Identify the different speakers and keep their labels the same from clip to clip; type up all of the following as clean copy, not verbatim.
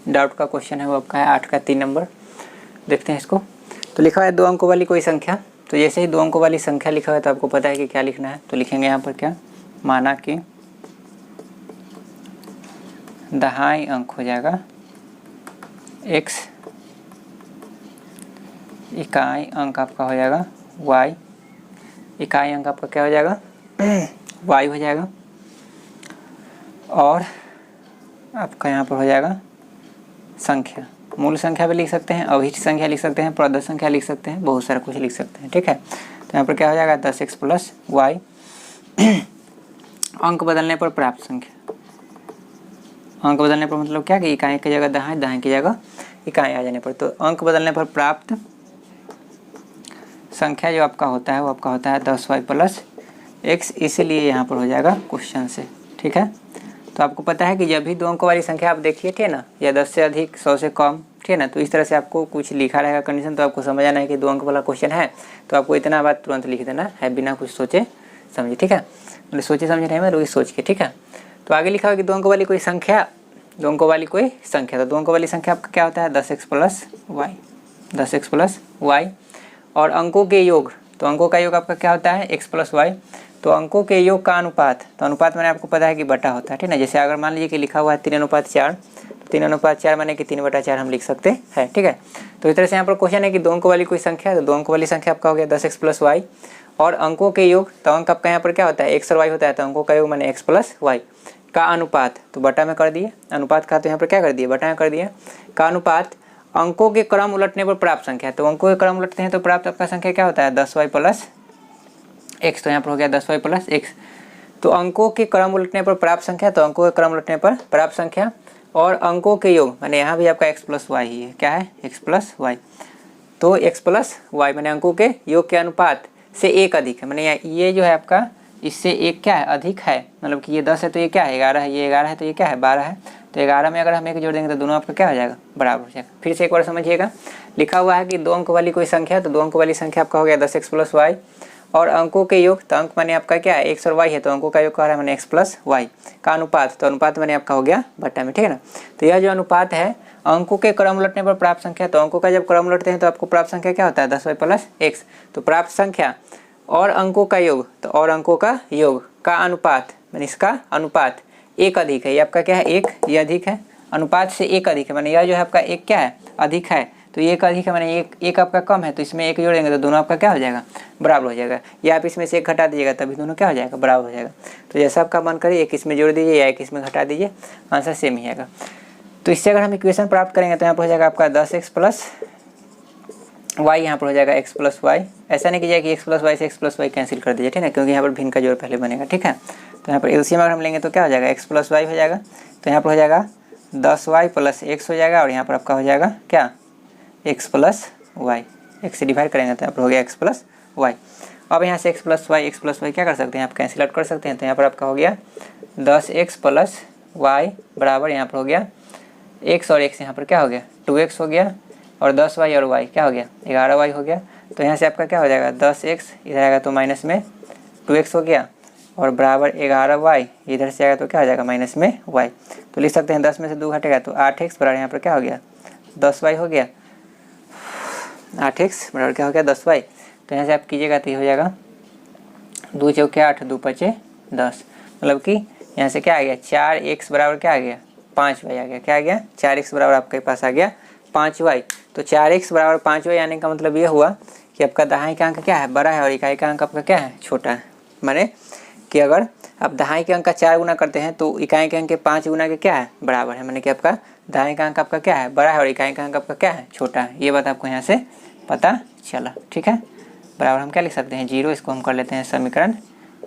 Speaker 1: Doubt का question है वो आपका है 8 का 3 नंबर। देखते हैं इसको। तो लिखा है 2 अंकों वाली कोई संख्या। तो जैसे ही 2 अंकों वाली संख्या लिखा है तो आपको पता है कि क्या लिखना है। तो लिखेंगे यहाँ पर क्या, माना कि दहाई अंक हो जाएगा x, इकाई अंक आपका हो जाएगा y, इकाई अंक आपका क्या हो जाएगा y हो जाएगा, और आपका यहाँ पर हो जाएगा संख्या। मूल संख्या भी लिख सकते हैं, अभिष्ट संख्या लिख सकते हैं, प्रदत्त संख्या लिख सकते हैं, बहुत सारा कुछ लिख सकते हैं। ठीक है, तो यहाँ पर क्या हो जाएगा 10x प्लस y अंक बदलने पर प्राप्त संख्या। अंक बदलने पर मतलब क्या कि इकाई की जगह दहाई, दहाई की जगह इकाई आ जाने पर। तो अंक बदलने पर प्राप्त संख्या जो आपका होता है वो आपका होता है 10y प्लस x, इसीलिए यहाँ पर हो जाएगा क्वेश्चन से। ठीक है, तो आपको पता है कि जब भी 2 अंकों वाली संख्या आप देखिए, ठीक है ना, या 10 से अधिक 100 से कम, ठीक है ना, तो इस तरह से आपको कुछ लिखा रहेगा कंडीशन, तो आपको समझ आना है कि 2 अंक वाला क्वेश्चन है, तो आपको इतना बात तुरंत लिख देना है बिना कुछ सोचे समझे। ठीक है, मतलब सोचे समझे नहीं मैं रोज सोच के। ठीक है, तो आगे लिखा हुआ कि 2 अंकों वाली कोई संख्या, 2 अंकों वाली कोई संख्या। तो 2 अंकों वाली संख्या आपका क्या होता है 10x plus Y, 10x plus Y, और अंकों के योग। तो अंकों का योग आपका क्या होता है x प्लस वाई। तो अंकों के योग का अनुपात, तो अनुपात मैंने आपको पता है कि बटा होता है। ठीक है, जैसे अगर मान लीजिए कि लिखा हुआ है 3:4, तो 3:4 माने कि 3/4 हम लिख सकते हैं। ठीक है, तो इस तरह से यहाँ पर क्वेश्चन है कि 2 अंकों वाली कोई संख्या है। तो 2 अंकों वाली संख्या आपका हो गया 10x प्लस वाई, और अंकों के योग, तो अंक आपका यहाँ पर क्या होता है x और y होता है, तो अंकों का योग माने x प्लस वाई का अनुपात, तो बटा में कर दिए, अनुपात का तो यहाँ पर क्या कर दिए बटा में कर दिए, का अनुपात अंकों के क्रम उलटने पर प्राप्त संख्या। तो अंकों के क्रम उलटते हैं तो प्राप्त आपका संख्या क्या होता है 10y प्लस x। तो यहाँ पर हो गया 10y प्लस x। तो अंकों के क्रम उलटने पर प्राप्त संख्या, तो अंकों के क्रम उलटने पर प्राप्त संख्या, और अंकों के योग माने यहाँ भी आपका x प्लस वाई ही है, क्या है x प्लस वाई। तो x प्लस वाई माने अंकों के योग के अनुपात से 1 अधिक है, माने ये जो है आपका इससे 1 क्या है अधिक है, मतलब कि ये 10 है तो ये क्या है 11 है, ये 11 है तो ये क्या है 12 है। तो 11 में अगर हम 1 जोड़ देंगे तो दोनों आपका क्या हो जाएगा बराबर हो जाएगा। फिर से एक बार समझिएगा, लिखा हुआ है कि 2 अंक वाली कोई संख्या। तो 2 अंक वाली संख्या आपका हो गया 10x प्लस वाई, और अंकों के योग, तो अंक माने आपका क्या है x और y है, तो अंकों का योग क्या है माने x प्लस वाई का अनुपात, तो अनुपात माने आपका हो गया बटा में। ठीक है ना, तो यह जो अनुपात है अंकों के क्रम उलटने पर प्राप्त संख्या। तो अंकों का जब क्रम उलटते हैं तो आपको प्राप्त संख्या क्या होता है 10y प्लस x। तो प्राप्त संख्या और अंकों का योग, तो और अंकों का योग का अनुपात माने इसका अनुपात 1 अधिक है, ये आपका क्या है 1, ये अधिक है, अनुपात से 1 अधिक है, माने यह जो है आपका 1 क्या है अधिक है, तो ये 1 अधिक है, माने एक आपका कम है, तो इसमें 1 जोड़ेंगे तो दोनों आपका क्या हो जाएगा बराबर हो जाएगा, या आप इसमें से 1 घटा दीजिएगा तभी दोनों क्या हो जाएगा बराबर हो जाएगा। तो जैसा आपका मन करे 1 इसमें जोड़ दीजिए या 1 इसमें घटा दीजिए, आंसर सेम ही आएगा। तो इससे अगर हम इक्वेशन प्राप्त करेंगे तो यहाँ पर हो जाएगा आपका 10x प्लस वाई, यहाँ पर हो जाएगा x प्लस वाई। ऐसा नहीं कीजिए कि x प्लस वाई से x प्लस वाई कैंसिल कर दीजिए, ठीक है, क्योंकि यहाँ पर भिन्न का जोड़ पहले बनेगा। ठीक है, तो यहाँ पर एलसीएम अगर हम लेंगे तो क्या हो जाएगा x प्लस वाई हो जाएगा, तो यहाँ पर हो जाएगा 10y प्लस x हो जाएगा, और यहाँ पर आपका हो जाएगा क्या x प्लस वाई, x से डिवाइड करेंगे तो यहाँ पर हो गया x प्लस वाई। अब यहाँ से x प्लस वाई क्या कर सकते हैं आप कैंसिल आउट कर सकते हैं, तो यहाँ पर आपका हो गया 10x प्लस वाई बराबर, यहाँ पर हो गया x और x यहाँ पर क्या हो गया 2x हो गया, और 10y और y क्या हो गया 11y हो गया। तो यहाँ से आपका क्या हो जाएगा 10x इधर आएगा तो माइनस में 2x हो गया, और बराबर 11y इधर से आएगा तो क्या हो जाएगा माइनस में y। तो लिख सकते हैं 10 में से 2 घटेगा तो 8x बराबर यहाँ पर क्या हो गया 10y हो गया, 8x बराबर क्या हो गया 10y। तो यहाँ से आप कीजिएगा तो ये हो जाएगा 2 चौके 8, 2 पचे 10, मतलब कि यहाँ से क्या आ गया 4x बराबर क्या आ गया 5y आ गया, क्या आ गया 4x बराबर आपके पास आ गया 5y। तो 4x बराबर 5y आने का मतलब ये हुआ कि आपका दहाई का अंक क्या है बड़ा है और इकाई का अंक आपका क्या है छोटा है। माने कि अगर आप दहाई के अंक का 4 गुना करते हैं तो इकाई के अंक के 5 गुना के क्या है बराबर है, माने कि आपका दहाई का अंक आपका क्या है बड़ा है और इकाई का अंक आपका क्या है छोटा है। ये बात आपको यहाँ से पता चला। ठीक है, बराबर हम क्या लिख सकते हैं 0, इसको हम कर लेते हैं समीकरण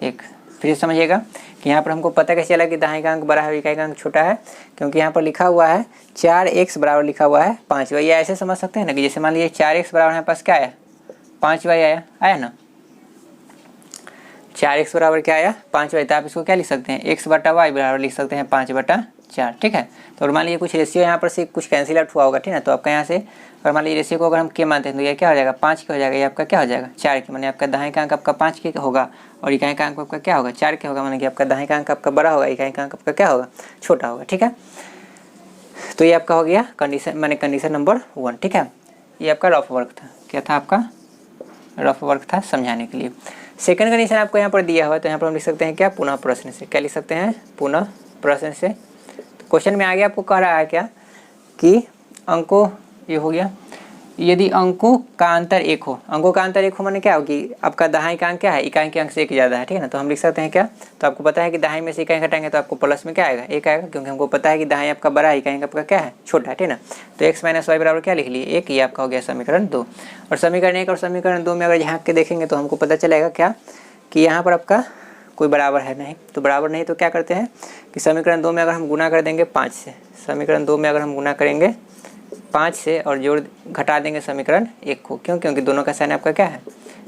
Speaker 1: 1। फिर समझिएगा कि यहाँ पर हमको पता कैसे चला कि दहाई का अंक बड़ा है और इकाई का अंक छोटा है, क्योंकि यहाँ पर लिखा हुआ है 4x बराबर लिखा हुआ है 5y। ये ऐसे समझ सकते हैं ना कि जैसे मान लीजिए 4x बराबर हमारे पास क्या आया 5y आया ना, 4x बराबर क्या आया 5y, तो आप इसको क्या लिख सकते हैं x बटा वाई बराबर लिख सकते हैं 5/4। ठीक है, तो अगर मान लीजिए कुछ रेशियो यहाँ पर से कुछ कैंसिल आउट हुआ होगा, ठीक है, तो आपका यहाँ से अगर मान लीजिए रेशियो को अगर हम के मानते हैं तो ये क्या हो जाएगा 5 के हो जाएगा, ये आपका क्या हो जाएगा 4 के, माने आपका दाएं का अंक आपका 5 के होगा और इकाई का अंक आपका क्या होगा 4 के होगा, माने कि आपका दाएं का अंक आपका बड़ा होगा, इकाई का अंक आपका क्या होगा छोटा होगा। ठीक है, तो ये आपका हो गया कंडीशन, माने कंडीशन नंबर 1। ठीक है, ये आपका रफ वर्क था। क्या था आपका? रफ वर्क था समझाने के लिए। सेकंड कंडीशन आपको यहाँ पर दिया हुआ है, तो यहाँ पर हम लिख सकते हैं क्या? पुनः प्रश्न से। क्या लिख सकते हैं? पुनः प्रश्न से। तो क्वेश्चन में आगे आपको कह रहा है क्या कि अंकों, ये हो गया, यदि अंकों का अंतर 1 हो, अंकों का अंतर 1 हो माने क्या हो कि आपका दाहिने का अंक क्या है? इकाई के अंक से 1 ज़्यादा है। ठीक है ना, तो हम लिख सकते हैं क्या? तो आपको पता है कि दाहिने में से इकाई घटाएंगे तो आपको प्लस में क्या आएगा? 1 आएगा, क्योंकि हमको पता है कि दाहिने आपका बड़ा है, इकाई आपका क्या है? छोटा है। ठीक है ना, तो x माइनस वाई बराबर क्या लिख लिए? 1। ये आपका हो गया समीकरण 2। और समीकरण 1 और समीकरण 2 में अगर यहाँ के देखेंगे तो हमको पता चलेगा क्या कि यहाँ पर आपका कोई बराबर है नहीं। तो बराबर नहीं तो क्या करते हैं कि समीकरण 2 में अगर हम गुना कर देंगे 5 से, समीकरण 2 में अगर हम गुना करेंगे 5 से और जोड़ घटा देंगे समीकरण 1 को। क्यों? क्योंकि दोनों का साइन आपका क्या है?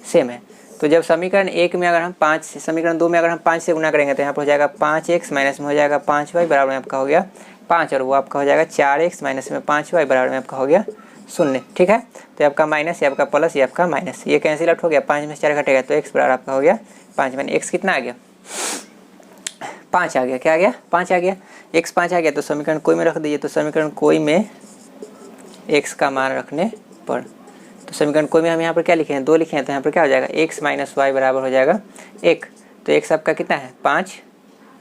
Speaker 1: सेम है। तो जब समीकरण 1 में अगर हम 5 से, समीकरण 2 में अगर हम 5 से गुना करेंगे तो यहाँ पर हो जाएगा 5x माइनस में हो जाएगा 5y बराबर में आपका हो गया 5, और वो आपका हो जाएगा 4x माइनस में 5y बराबर में आपका हो गया 0। ठीक है, तो आपका माइनस, ये आपका प्लस, ये आपका माइनस, ये कैंसिल आउट हो गया। 5 में से 4 घटेगा तो x बराबर आपका हो गया 5, माने x कितना आ गया? 5 आ गया। क्या आ गया? 5 आ गया। x 5 आ गया तो समीकरण कोई में रख दीजिए। तो समीकरण कोई में x का मान रखने पर, तो समीकरण कोई में हम यहाँ पर क्या लिखे हैं? 2 लिखे हैं, तो यहाँ पर क्या हो जाएगा? x माइनस वाई बराबर हो जाएगा 1। तो x आपका कितना है? 5,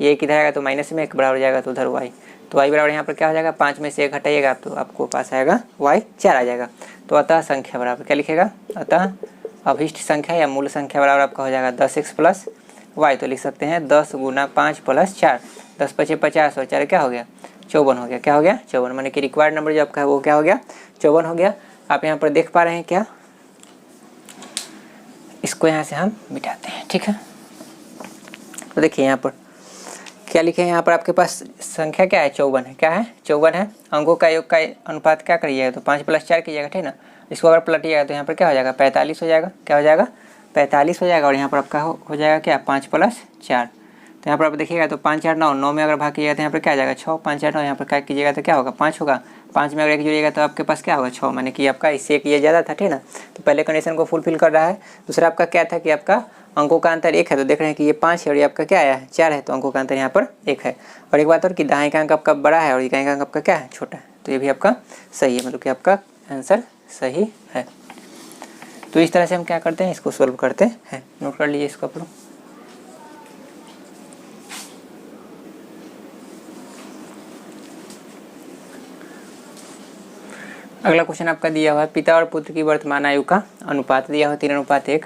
Speaker 1: ये किधर आएगा? तो माइनस में 1 बराबर हो जाएगा, तो उधर y, तो y बराबर यहाँ पर क्या हो जाएगा? 5 में से 1 घटाइएगा तो आपको पास आएगा y 4 आ जाएगा। तो अतः संख्या बराबर क्या लिखेगा? अतः अभिष्ट संख्या या मूल संख्या बराबर आपका हो जाएगा 10x प्लस y। तो लिख सकते हैं 10 गुना 5 प्लस 4, 10 पचे 50 और 4 क्या हो गया? 54 हो गया। क्या हो गया? 54, माने कि रिक्वायर्ड नंबर जो आपका है वो क्या हो गया? 54 हो गया। आप यहाँ पर देख पा रहे हैं क्या? इसको यहाँ से हम मिटाते हैं। ठीक है, तो देखिए यहाँ पर क्या लिखे हैं? यहाँ पर आपके पास संख्या क्या है? 54 है। क्या है? 54 है। अंकों का योग का अनुपात क्या करिएगा? तो 5 प्लस 4 कीजिएगा। ठीक ना, इसको अगर पलटिएगा तो यहाँ पर क्या हो जाएगा? 45 हो जाएगा। क्या हो जाएगा? 45 हो जाएगा। और यहाँ पर आपका हो जाएगा क्या? 5 प्लस 4। तो यहाँ पर आप देखिएगा तो 5 4 9, 9 में अगर भाग कीजिएगा तो यहाँ पर क्या आ जाएगा? 6। 5 8 9, यहाँ पर क्या कीजिएगा तो क्या होगा? 5 होगा। 5 में अगर 1 जोड़िएगा तो आपके पास क्या होगा? 6, माने कि आपका इससे 1 ये ज़्यादा था। ठीक ना, तो पहले कंडीशन को फुलफिल कर रहा है। दूसरा आपका क्या था कि आपका अंकों का अंतर 1 है, तो देख रहे हैं कि ये 5 है और ये आपका क्या आया है? 4 है, तो अंकों का अंतर यहाँ पर 1 है। और एक बात और कि दाएं का अंक आपका बड़ा है और इकाई का अंक आपका क्या है? छोटा है। तो ये भी आपका सही है, मतलब कि आपका आंसर सही है। तो इस तरह से हम क्या करते हैं? इसको सोल्व करते हैं। नोट कर लीजिए इसको आप लोग। अगला क्वेश्चन आपका दिया हुआ है, पिता और पुत्र की वर्तमान आयु का अनुपात दिया हुआ 3:1।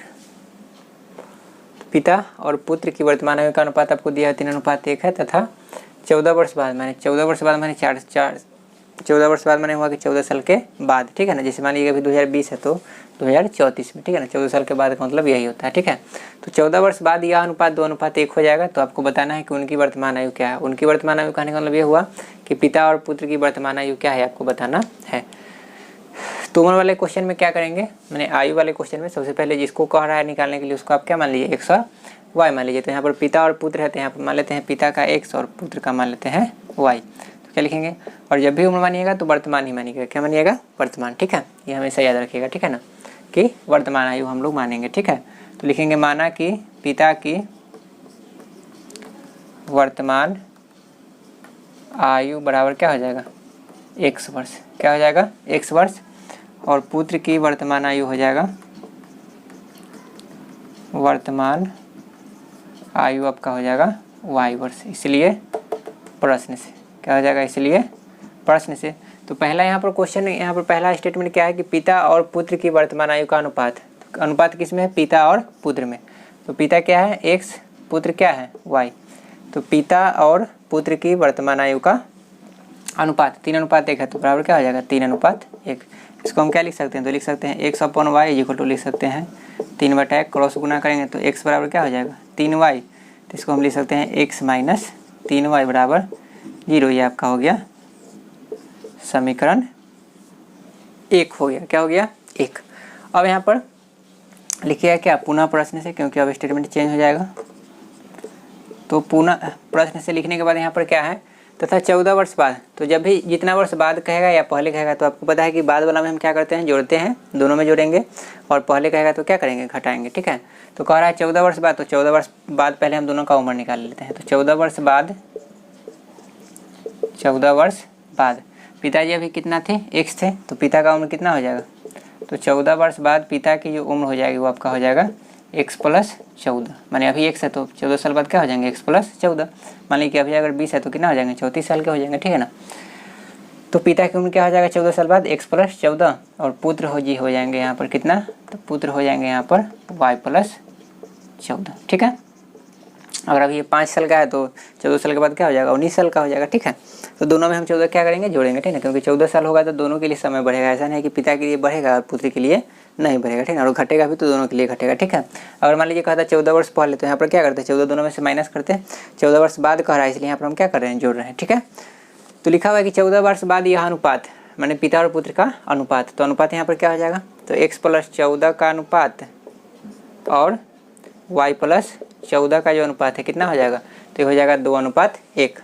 Speaker 1: पिता और पुत्र की वर्तमान आयु का अनुपात आपको दिया है 3:1 है, तथा 14 वर्ष बाद, माने 14 वर्ष बाद माने 14 वर्ष बाद माने हुआ कि 14 साल के बाद। ठीक है ना, जैसे मान लीजिए अभी 2020 है तो 2034 में। ठीक है ना, 14 साल के बाद का मतलब यही होता है। ठीक है, तो 14 वर्ष बाद यह अनुपात 2:1 हो जाएगा। तो आपको बताना है कि उनकी वर्तमान आयु क्या है। उनकी वर्तमान आयु कहने का मतलब ये हुआ कि पिता और पुत्र की वर्तमान आयु क्या है, आपको बताना है। तो उम्र वाले क्वेश्चन में क्या करेंगे? मैंने आयु वाले क्वेश्चन में सबसे पहले जिसको कह रहा है निकालने के लिए उसको आप क्या मान लीजिए? x और y मान लीजिए। तो यहाँ पर पिता और पुत्र है तो यहाँ पर मान लेते हैं पिता का x और पुत्र का मान लेते हैं y। तो क्या लिखेंगे? और जब भी उम्र मानिएगा तो वर्तमान ही मानिएगा। क्या मानिएगा? वर्तमान। ठीक है, ये हमेशा याद रखिएगा। ठीक है ना, कि वर्तमान आयु हम लोग मानेंगे। ठीक है, तो लिखेंगे माना कि पिता की वर्तमान आयु बराबर क्या हो जाएगा? 1 वर्ष। क्या हो जाएगा? 1 वर्ष। और पुत्र की वर्तमान आयु हो जाएगा, वर्तमान आयु आपका हो जाएगा y वर्ष। इसलिए प्रश्न से क्या हो जाएगा? इसलिए प्रश्न से। तो पहला यहाँ पर क्वेश्चन, यहाँ पर पहला स्टेटमेंट क्या है कि पिता और पुत्र की वर्तमान आयु का अनुपात। अनुपात किस में है? पिता और पुत्र में। तो पिता क्या है? x, पुत्र क्या है? y। तो पिता और पुत्र की वर्तमान आयु का अनुपात 3:1 है, तो बराबर क्या हो जाएगा? 3:1। इसको हम क्या लिख सकते हैं? तो लिख सकते हैं x/y इक्वल टू लिख सकते हैं 3/1, क्रॉस गुना करेंगे तो x बराबर क्या हो जाएगा? 3y। तो इसको हम लिख सकते हैं x माइनस 3y बराबर 0। ये आपका हो गया समीकरण 1 हो गया। क्या हो गया? 1। अब यहाँ पर लिखिएगा क्या? पुनः प्रश्न से, क्योंकि अब स्टेटमेंट चेंज हो जाएगा। तो पुनः प्रश्न से लिखने के बाद यहाँ पर क्या है? तथा 14 वर्ष बाद। तो जब भी जितना वर्ष बाद कहेगा या पहले कहेगा तो आपको पता है कि बाद वाला में हम क्या करते हैं? जोड़ते हैं, दोनों में जोड़ेंगे। और पहले कहेगा तो क्या करेंगे? घटाएंगे। ठीक है, तो कह रहा है 14 वर्ष बाद, तो 14 वर्ष बाद पहले हम दोनों का उम्र निकाल लेते हैं। तो 14 वर्ष बाद, 14 वर्ष बाद पिताजी अभी कितना थे, x थे, तो पिता का उम्र कितना हो जाएगा, तो 14 वर्ष बाद पिता की जो उम्र हो जाएगी वो आपका हो जाएगा x + 14। माने अभी x है तो 14 साल बाद क्या हो जाएंगे, x + 14। मान लीजिए कि अभी अगर 20 है तो कितना हो जाएंगे, 34 साल के हो जाएंगे, ठीक है ना। तो पिता की उम्र क्या हो जाएगा 14 साल बाद x + 14, और पुत्र हो जाएंगे यहाँ पर कितना, तो पुत्र हो जाएंगे यहाँ पर y + 14, ठीक है। अगर अभी ये 5 साल का है तो 14 साल के बाद क्या हो जाएगा, 19 साल का हो जाएगा, ठीक है। तो दोनों में हम 14 क्या करेंगे, जोड़ेंगे, ठीक है, क्योंकि 14 साल होगा तो दोनों के लिए समय बढ़ेगा। ऐसा नहीं कि पिता के लिए बढ़ेगा और पुत्र के लिए नहीं बढ़ेगा, ठीक है, और घटेगा भी तो दोनों के लिए घटेगा, ठीक है। अगर मान लीजिए कहा था 14 वर्ष पहले, तो यहाँ पर क्या करते हैं, 14 दोनों में से माइनस करते हैं। 14 वर्ष बाद कह रहा है, इसलिए यहाँ पर हम क्या कर रहे हैं, जोड़ रहे हैं, ठीक है। तो लिखा हुआ है कि 14 वर्ष बाद यह अनुपात, माने पिता और पुत्र का अनुपात, तो अनुपात यहाँ पर क्या हो जाएगा, तो x + 14 का अनुपात और y + 14 का जो अनुपात है कितना हो जाएगा, तो ये हो जाएगा 2:1।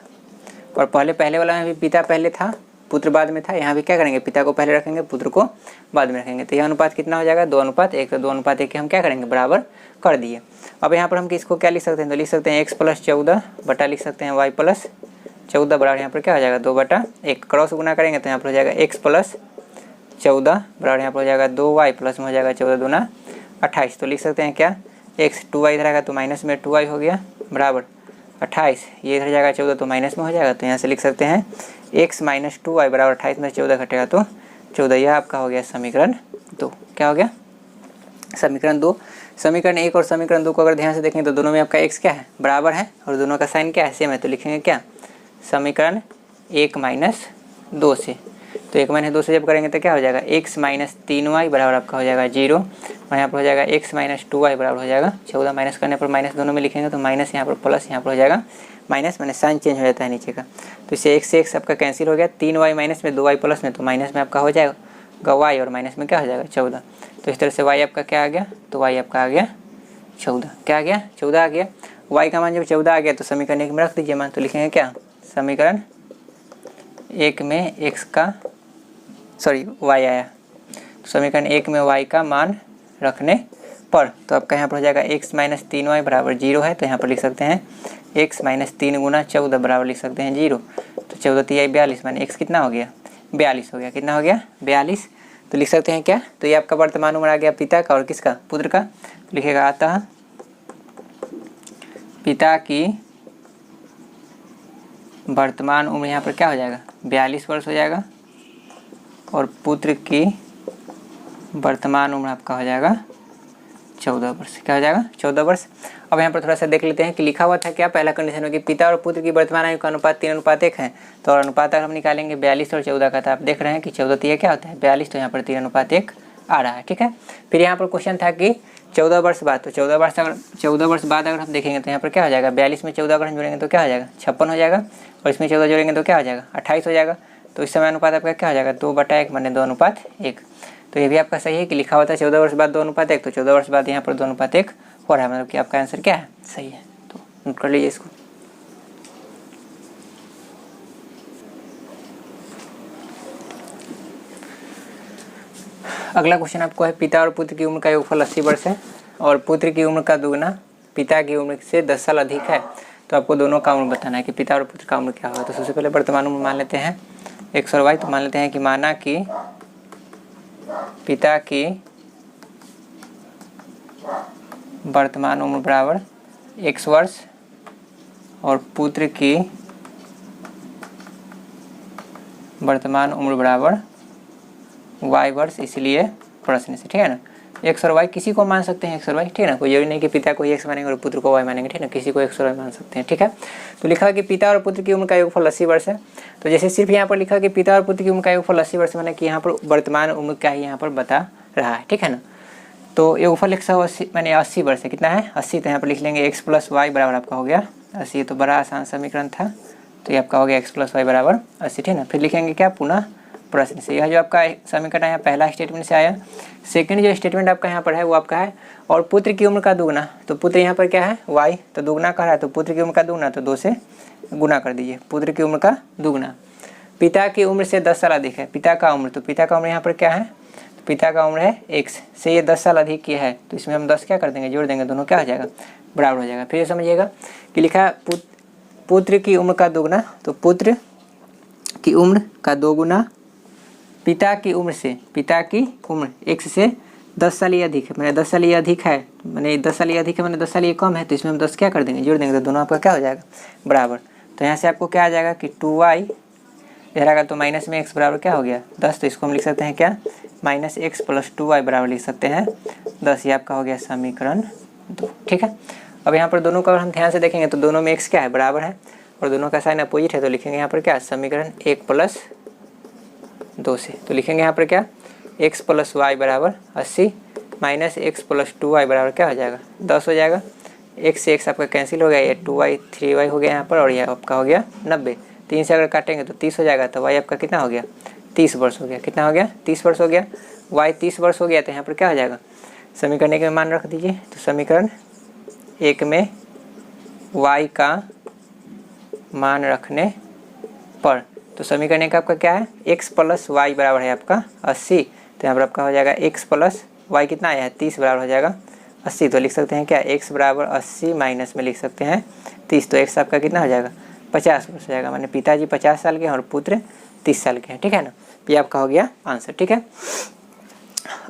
Speaker 1: और पहले वाला में भी पिता पहले था, पुत्र बाद में था, यहाँ भी क्या करेंगे, पिता को पहले रखेंगे, पुत्र को बाद में रखेंगे, तो यह अनुपात कितना हो जाएगा, 2:1। तो 2:1 के हम क्या करेंगे, बराबर कर दिए। अब यहाँ पर हम किसको क्या लिख सकते हैं, तो लिख सकते हैं x + 14 बटा लिख सकते हैं y + 14 बराबर यहाँ पर क्या हो जाएगा 2/1। क्रॉस गुना करेंगे तो यहाँ पर हो जाएगा x + 14 बराबर यहाँ पर हो जाएगा 2y प्लस में हो जाएगा 14 दूना 28। तो लिख सकते हैं क्या, x 2y इधर आएगा तो माइनस में 2y हो गया बराबर 28, ये इधर जाएगा 14 तो माइनस में हो जाएगा, तो यहाँ से लिख सकते हैं x - 2y बराबर 28 में 14 घटेगा तो 14। यह आपका हो गया समीकरण 2। क्या हो गया, समीकरण 2। समीकरण 1 और समीकरण 2 को अगर ध्यान से देखें तो दोनों में आपका x क्या है, बराबर है, और दोनों का साइन क्या है, सेम है। तो लिखेंगे क्या, समीकरण 1 - 2 से, तो 1 - 2 से जब करेंगे तो क्या हो जाएगा, x - 3y बराबर आपका हो जाएगा 0, और यहाँ पर हो जाएगा x - 2y बराबर हो जाएगा 14। माइनस करने पर माइनस दोनों में लिखेंगे तो माइनस यहाँ पर प्लस यहाँ पर हो जाएगा माइनस, मैंने साइन चेंज हो जाता है नीचे का, तो इससे x से x आपका कैंसिल हो गया, 3y माइनस में 2y प्लस में, तो माइनस में आपका हो जाएगा y और माइनस में क्या हो जाएगा 14। तो इस तरह से y आपका क्या आ गया, तो y आपका आ गया 14। क्या आ गया, 14 आ गया। y का मान जब 14 आ गया तो समीकरण 1 में रख दीजिए मान, तो लिखेंगे क्या, समीकरण 1 में y आया, समीकरण 1 में y का मान रखने पर, तो आपका यहाँ पर हो जाएगा x - 3y बराबर 0 है, तो यहाँ पर लिख सकते हैं x - 3 × 14 बराबर लिख सकते हैं 0। तो 14 × 3 = 42, माने x कितना हो गया, 42 हो गया, कितना हो गया 42। तो लिख सकते हैं क्या, तो ये आपका वर्तमान उम्र आ गया पिता का और किसका, पुत्र का। तो लिखेगा अतः पिता की वर्तमान उम्र यहाँ पर क्या हो जाएगा 42 वर्ष हो जाएगा, और पुत्र की वर्तमान उम्र आपका हो जाएगा 14 वर्ष। क्या हो जाएगा 14 वर्ष। अब यहाँ पर थोड़ा सा देख लेते हैं कि लिखा हुआ था क्या, पहला कंडीशन में कि पिता और पुत्र की वर्तमान आयु का अनुपात 3:1 है, तो और अनुपात अगर हम निकालेंगे 42 और 14 का, तो आप देख रहे हैं कि 14 तो ये क्या होता है 42, तो यहाँ पर 3:1 आ रहा है, ठीक है। फिर यहाँ पर क्वेश्चन था कि 14 वर्ष बाद, तो 14 वर्ष बाद अगर हम देखेंगे तो यहाँ पर क्या हो जाएगा 42 में 14 अगर हम जोड़ेंगे तो क्या हो जाएगा 56 हो जाएगा, और इसमें 14 जोड़ेंगे तो क्या हो जाएगा 28 हो जाएगा। तो इस समय अनुपात आपका क्या हो जाएगा 2/1 माने 2:1। तो ये भी आपका सही है कि लिखा होता है 14 वर्ष बाद 2:1, तो 14 वर्ष बाद यहाँ पर 2:1 हो रहा है, मतलब कि आपका आंसर क्या है सही है। तो नोट कर लीजिए इसको। अगला क्वेश्चन आपको है, पिता और पुत्र की उम्र का योगफल 80 वर्ष है और पुत्र की उम्र का दुगना पिता की उम्र से 10 साल अधिक है, तो आपको दोनों का उम्र बताना है कि पिता और पुत्र का उम्र क्या होगा। तो सबसे पहले वर्तमान उम्र मान लेते हैं x और y, तो मान लेते हैं कि माना कि पिता की वर्तमान उम्र बराबर x वर्ष और पुत्र की वर्तमान उम्र बराबर y वर्ष, इसलिए प्रश्न से, ठीक है ना। x और y किसी को मान सकते हैं, x और y, ठीक है ना, कोई जरूरी नहीं कि पिता को x मानेंगे और पुत्र को y मानेंगे, ठीक है ना, किसी को x और y मान सकते हैं, ठीक है। तो लिखा है कि पिता और पुत्र की उम्र का योगफल 80 वर्ष है, तो जैसे सिर्फ यहाँ पर लिखा है कि पिता और पुत्र की उम्र का योगफल 80 वर्ष, माने कि यहाँ पर वर्तमान उम्र क्या ही यहाँ पर बता रहा है, ठीक है ना। तो योगफल 180 माने 80 वर्ष है, कितना है 80, तो यहाँ पर लिख लेंगे x + y बराबर आपका हो गया 80। तो बड़ा आसान समीकरण था, तो ये आपका हो गया x + y बराबर 80, ठीक है ना। फिर लिखेंगे क्या, पुनः प्रश्न से। यह जो आपका समीकरण है पहला स्टेटमेंट से आया। सेकंड जो स्टेटमेंट आपका यहाँ पर है वो आपका है, और पुत्र की उम्र का दुगना, तो पुत्र यहाँ पर क्या है y, तो दुगना कह रहा है, तो पुत्र की उम्र का दुगना, तो 2 से गुना कर दीजिए, पुत्र की उम्र का दुगना। पिता की उम्र से 10 साल अधिक है, पिता का उम्र, तो पिता का उम्र यहाँ पर क्या है, तो पिता का उम्र है x से ये 10 साल अधिक की है, तो इसमें हम 10 क्या कर देंगे जोड़ देंगे, दोनों क्या हो जाएगा बराबर हो जाएगा। फिर ये समझिएगा कि लिखा है पुत्र की उम्र का दुगना, तो पुत्र की उम्र का 2 गुना पिता की उम्र से, पिता की उम्र x से 10 साल या अधिक है, मैंने 10 साल या अधिक है, मैंने 10 साल या अधिक है, मैंने 10 साल या कम है, तो इसमें हम 10 क्या कर देंगे, जोड़ देंगे, तो दोनों आपका क्या हो जाएगा, बराबर। तो यहाँ से आपको क्या आ जाएगा कि 2y इधर आएगा तो माइनस में x बराबर क्या हो गया 10, तो इसको हम लिख सकते हैं क्या, माइनस एक्स प्लस 2y बराबर लिख सकते हैं 10। ये आपका हो गया समीकरण 2। ठीक है, अब यहाँ पर दोनों का अगर हम ध्यान से देखेंगे तो दोनों में x क्या है, बराबर है, और दोनों का साइन अपोजिट है, तो लिखेंगे यहाँ पर क्या, समीकरण 1 प्लस 2 से। तो लिखेंगे यहाँ पर क्या, x प्लस वाई बराबर 80 माइनस एक्स प्लस 2y बराबर क्या हो जाएगा 10 हो जाएगा। x से x आपका कैंसिल हो गया, ये 2y 3y हो गया यहाँ पर, और यह आपका हो गया 90। 3 से अगर काटेंगे तो 30 हो जाएगा, तो y आपका कितना हो गया 30 वर्ष हो गया। कितना हो गया 30 वर्ष हो गया, y 30 वर्ष हो गया, तो यहाँ पर क्या हो जाएगा, समीकरण 1 में मान रख दीजिए। तो समीकरण 1 में y का मान रखने पर, तो समीकरण 1 आपका क्या है, x प्लस वाई बराबर है आपका 80, तो यहाँ पर आपका हो जाएगा x प्लस वाई कितना आया है 30 बराबर हो जाएगा 80। तो लिख सकते हैं क्या, x बराबर 80 माइनस में लिख सकते हैं 30, तो x आपका कितना हो जाएगा 50 वर्ष हो जाएगा, माने पिताजी 50 साल के हैं और पुत्र 30 साल के हैं। ठीक है ना, ये आपका हो गया आंसर। ठीक है,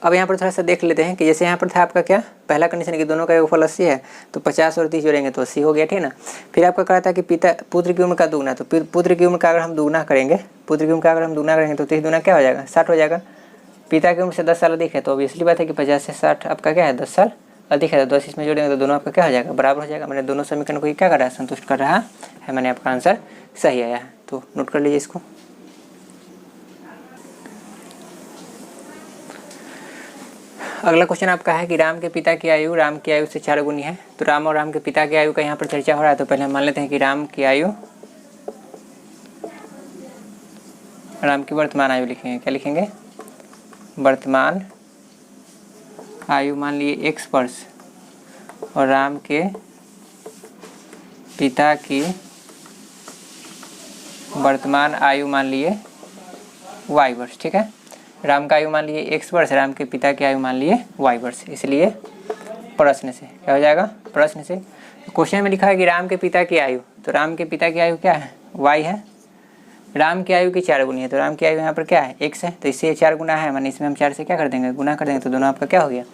Speaker 1: अब यहाँ पर थोड़ा सा देख लेते हैं कि जैसे यहाँ पर था आपका क्या, पहला कंडीशन कि दोनों का योगफल 80 है, तो 50 और 30 जोड़ेंगे तो 80 हो गया। ठीक है ना, फिर आपका कहा था कि पुत्र की उम्र का दुगना, तो पुत्र की उम्र का अगर हम दुगना करेंगे, पुत्र की उम्र का अगर हम दुगना करेंगे तो 30 दुना क्या हो जाएगा 60 हो जाएगा। पिता की उम्र से 10 साल अधिक है, तो ऑब्वियसली बात है कि 50 से 60 आपका क्या है 10 साल अधिक है, तो 10 इसमें जोड़ेंगे तो दोनों आपका क्या हो जाएगा बराबर हो जाएगा। मैंने दोनों समीकरण को क्या कर रहा है, संतुष्ट कर रहा है, मैंने आपका आंसर सही आया है। तो नोट कर लीजिए इसको। अगला क्वेश्चन आपका है कि राम के पिता की आयु राम की आयु से 4 गुनी है। तो राम और राम के पिता की आयु का यहाँ पर चर्चा हो रहा है, तो पहले हम मान लेते हैं कि राम की आयु, राम की वर्तमान आयु लिखेंगे, क्या लिखेंगे, वर्तमान आयु मान लिए x वर्ष, और राम के पिता की वर्तमान आयु मान लिए y वर्ष। ठीक है, राम का आयु मान लिए x वर्ष, राम के पिता की आयु मान लिए y वर्ष, इसलिए प्रश्न से क्या हो जाएगा, प्रश्न से। क्वेश्चन में लिखा है कि राम के पिता की आयु, तो राम के पिता की आयु क्या है y है, राम की आयु की 4 गुनी है, तो राम की आयु यहाँ पर क्या है x है, तो इससे 4 गुना है, माने इसमें हम 4 से क्या कर देंगे गुना कर देंगे, तो दोनों आपका क्या हो गया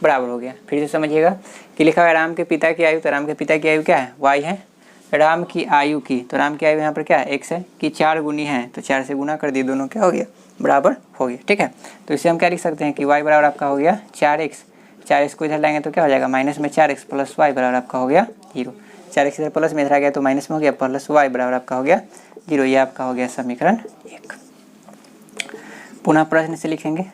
Speaker 1: बराबर हो गया। फिर से समझिएगा कि लिखा है राम के पिता की आयु, तो राम के पिता की आयु क्या है y है, राम की आयु की, तो राम की आयु यहाँ पर क्या है x है कि 4 गुनी है, तो 4 से गुना कर दिए, दोनों क्या हो गया बराबर हो गया। ठीक है, तो इसे हम क्या लिख सकते हैं कि y बराबर आपका हो गया 4x, 4x को इधर लाएंगे तो क्या हो जाएगा माइनस में 4x प्लस y बराबर आपका हो गया 0, 4x इधर प्लस में इधर आ गया तो माइनस में हो गया, प्लस y बराबर आपका हो गया 0। ये आपका हो गया समीकरण 1। पुनः प्रश्न से लिखेंगे।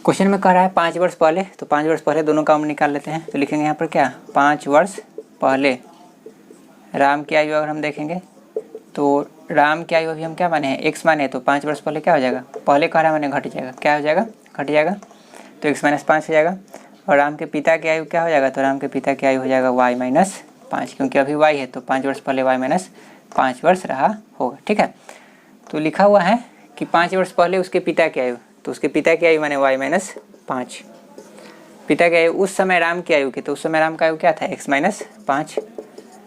Speaker 1: क्वेश्चन में कह रहा है 5 वर्ष पहले, तो 5 वर्ष पहले दोनों का हम निकाल लेते हैं, तो लिखेंगे यहाँ पर क्या 5 वर्ष पहले राम की आयु अगर हम देखेंगे, तो राम की आयु अभी हम क्या माने हैं x माने, तो 5 वर्ष पहले क्या हो जाएगा, पहले कह रहा है मैंने घट जाएगा, क्या हो जाएगा घट जाएगा, तो x माइनस 5 हो जाएगा। और राम के पिता की आयु क्या हो जाएगा, तो राम के पिता की आयु हो जाएगा y माइनस 5, क्योंकि अभी y है तो 5 वर्ष पहले y माइनस 5 वर्ष रहा होगा। ठीक है, तो लिखा हुआ है कि 5 वर्ष पहले उसके पिता की आयु, तो उसके पिता की आयु माने y माइनस 5, पिता की आयु उस समय राम की आयु की, तो उस समय राम का आयु क्या था x माइनस 5,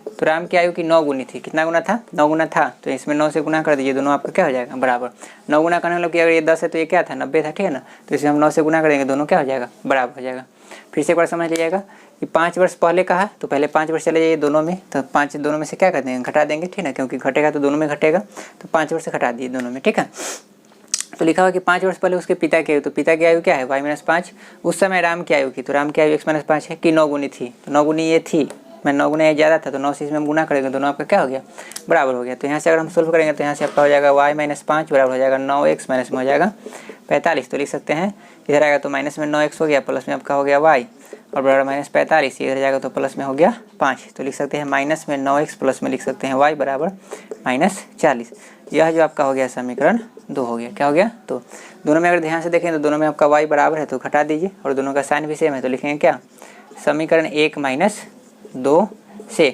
Speaker 1: तो राम की आयु की 9 गुनी थी, कितना गुना था 9 गुना था, तो इसमें 9 से गुना कर दीजिए, दोनों आपका क्या हो जाएगा बराबर। 9 गुना करने वालों की अगर ये 10 है तो ये क्या था 90 था। ठीक है ना, तो इसे हम 9 से गुना करेंगे, दोनों क्या हो जाएगा बराबर हो जाएगा। फिर से एक बार समझ लीजिएगा कि 5 वर्ष पहले कहा, तो पहले 5 वर्ष चले जाइए दोनों में, तो 5 दोनों में से क्या कर देंगे घटा देंगे। ठीक है ना, क्योंकि घटेगा तो दोनों में घटेगा, तो 5 वर्ष से घटा दिए दोनों में। ठीक है, तो लिखा हुआ कि 5 वर्ष पहले उसके पिता की आयु, तो पिता की आयु क्या है y माइनस 5, उस समय राम की आयु की, तो राम की आयु x माइनस 5 है कि 9 गुनी थी, तो 9 गुनी ये थी, मैं 9 गुना ये ज़्यादा था, तो 9 से इसमें हम गुना करेंगे, दोनों आपका क्या हो गया बराबर हो गया। तो यहाँ से अगर हम सोल्व करेंगे तो यहाँ से आपका हो जाएगा y माइनस 5 बराबर हो जाएगा 9x माइनस में हो जाएगा 45, तो लिख सकते हैं इधर आएगा तो माइनस में 9x हो गया, प्लस में आपका हो गया y, और बराबर माइनस 45, इधर जाएगा तो प्लस में हो गया 5, तो लिख सकते हैं माइनस में 9x प्लस में लिख सकते हैं y बराबर माइनस 40। यह जो आपका हो गया समीकरण 2 हो गया। क्या हो गया, तो दोनों में अगर ध्यान से देखें तो दोनों में आपका y बराबर है, तो घटा दीजिए, और दोनों का साइन भी सेम है, तो लिखेंगे क्या समीकरण 1 माइनस 2 से,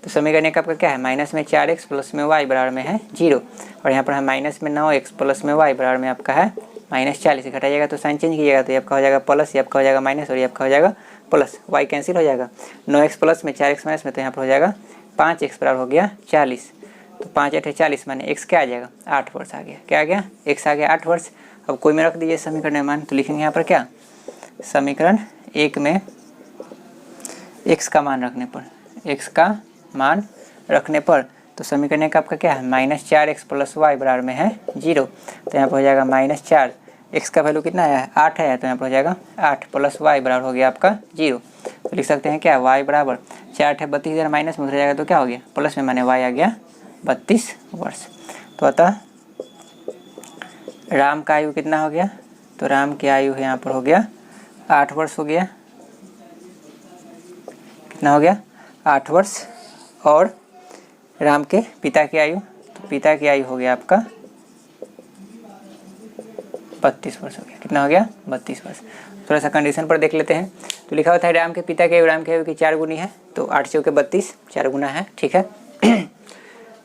Speaker 1: तो समीकरण 1 आपका क्या है माइनस में 4x प्लस में y बराबर में है 0, और यहाँ पर है माइनस में 9x प्लस में y बराबर में आपका है माइनस 40, घटाइएगा तो साइन चेंज कीजिएगा, तो ये आपका हो जाएगा प्लस, ये आपका हो जाएगा माइनस, और ये आपका हो जाएगा प्लस, y कैंसिल हो जाएगा, 9x प्लस में 4x माइनस में, तो यहाँ पर हो जाएगा 5x बराबर हो गया 40। तो 5 8 40 माने x क्या आ जाएगा 8 वर्ष आ गया। क्या आ गया x आ गया 8 वर्ष। अब कोई में रख दीजिए समीकरण में मान, तो लिखेंगे यहाँ पर क्या समीकरण 1 में x का मान रखने पर, x का मान रखने पर तो समीकरण एक आपका क्या है -4x + y बराबर में है 0। तो यहाँ पर हो जाएगा -4, x का वैल्यू कितना है 8 है, तो यहाँ पर हो जाएगा 8 + y बराबर हो गया आपका 0। तो लिख सकते हैं क्या y बराबर 4 है 32,000 माइनस में उधर जाएगा तो क्या हो गया प्लस में, माने y आ गया 32 वर्ष। तो अतः राम का आयु कितना हो गया, तो राम की आयु यहाँ पर हो गया 8 वर्ष हो गया। कितना हो गया 8 वर्ष। और राम के पिता की आयु, तो पिता की आयु हो गया आपका 32 वर्ष हो गया। कितना हो गया 32 वर्ष। थोड़ा सा कंडीशन पर देख लेते हैं। तो लिखा होता है राम के पिता की आयु राम की आयु की 4 गुनी है, तो 8 चौके 32 4 गुना है, ठीक है।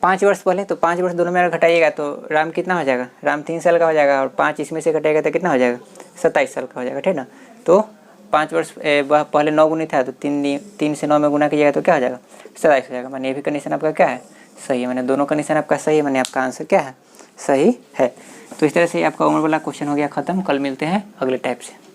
Speaker 1: 5 वर्ष पहले, तो 5 वर्ष दोनों में अगर घटाइएगा तो राम कितना हो जाएगा, राम 3 साल का हो जाएगा, और 5 इसमें से घटाएगा तो कितना हो जाएगा 27 साल का हो जाएगा, ठीक ना। तो 5 वर्ष पहले 9 गुनी था, तो 3 से 9 में गुना कीजिएगा तो क्या हो जाएगा 27 हो जाएगा। माने ये भी कंडीशन आपका क्या है सही है, मैंने दोनों कंडीशन आपका सही है, मैंने आपका आंसर क्या है सही है। तो इस तरह से आपका उम्र वाला क्वेश्चन हो गया खत्म। कल मिलते हैं अगले टाइप से।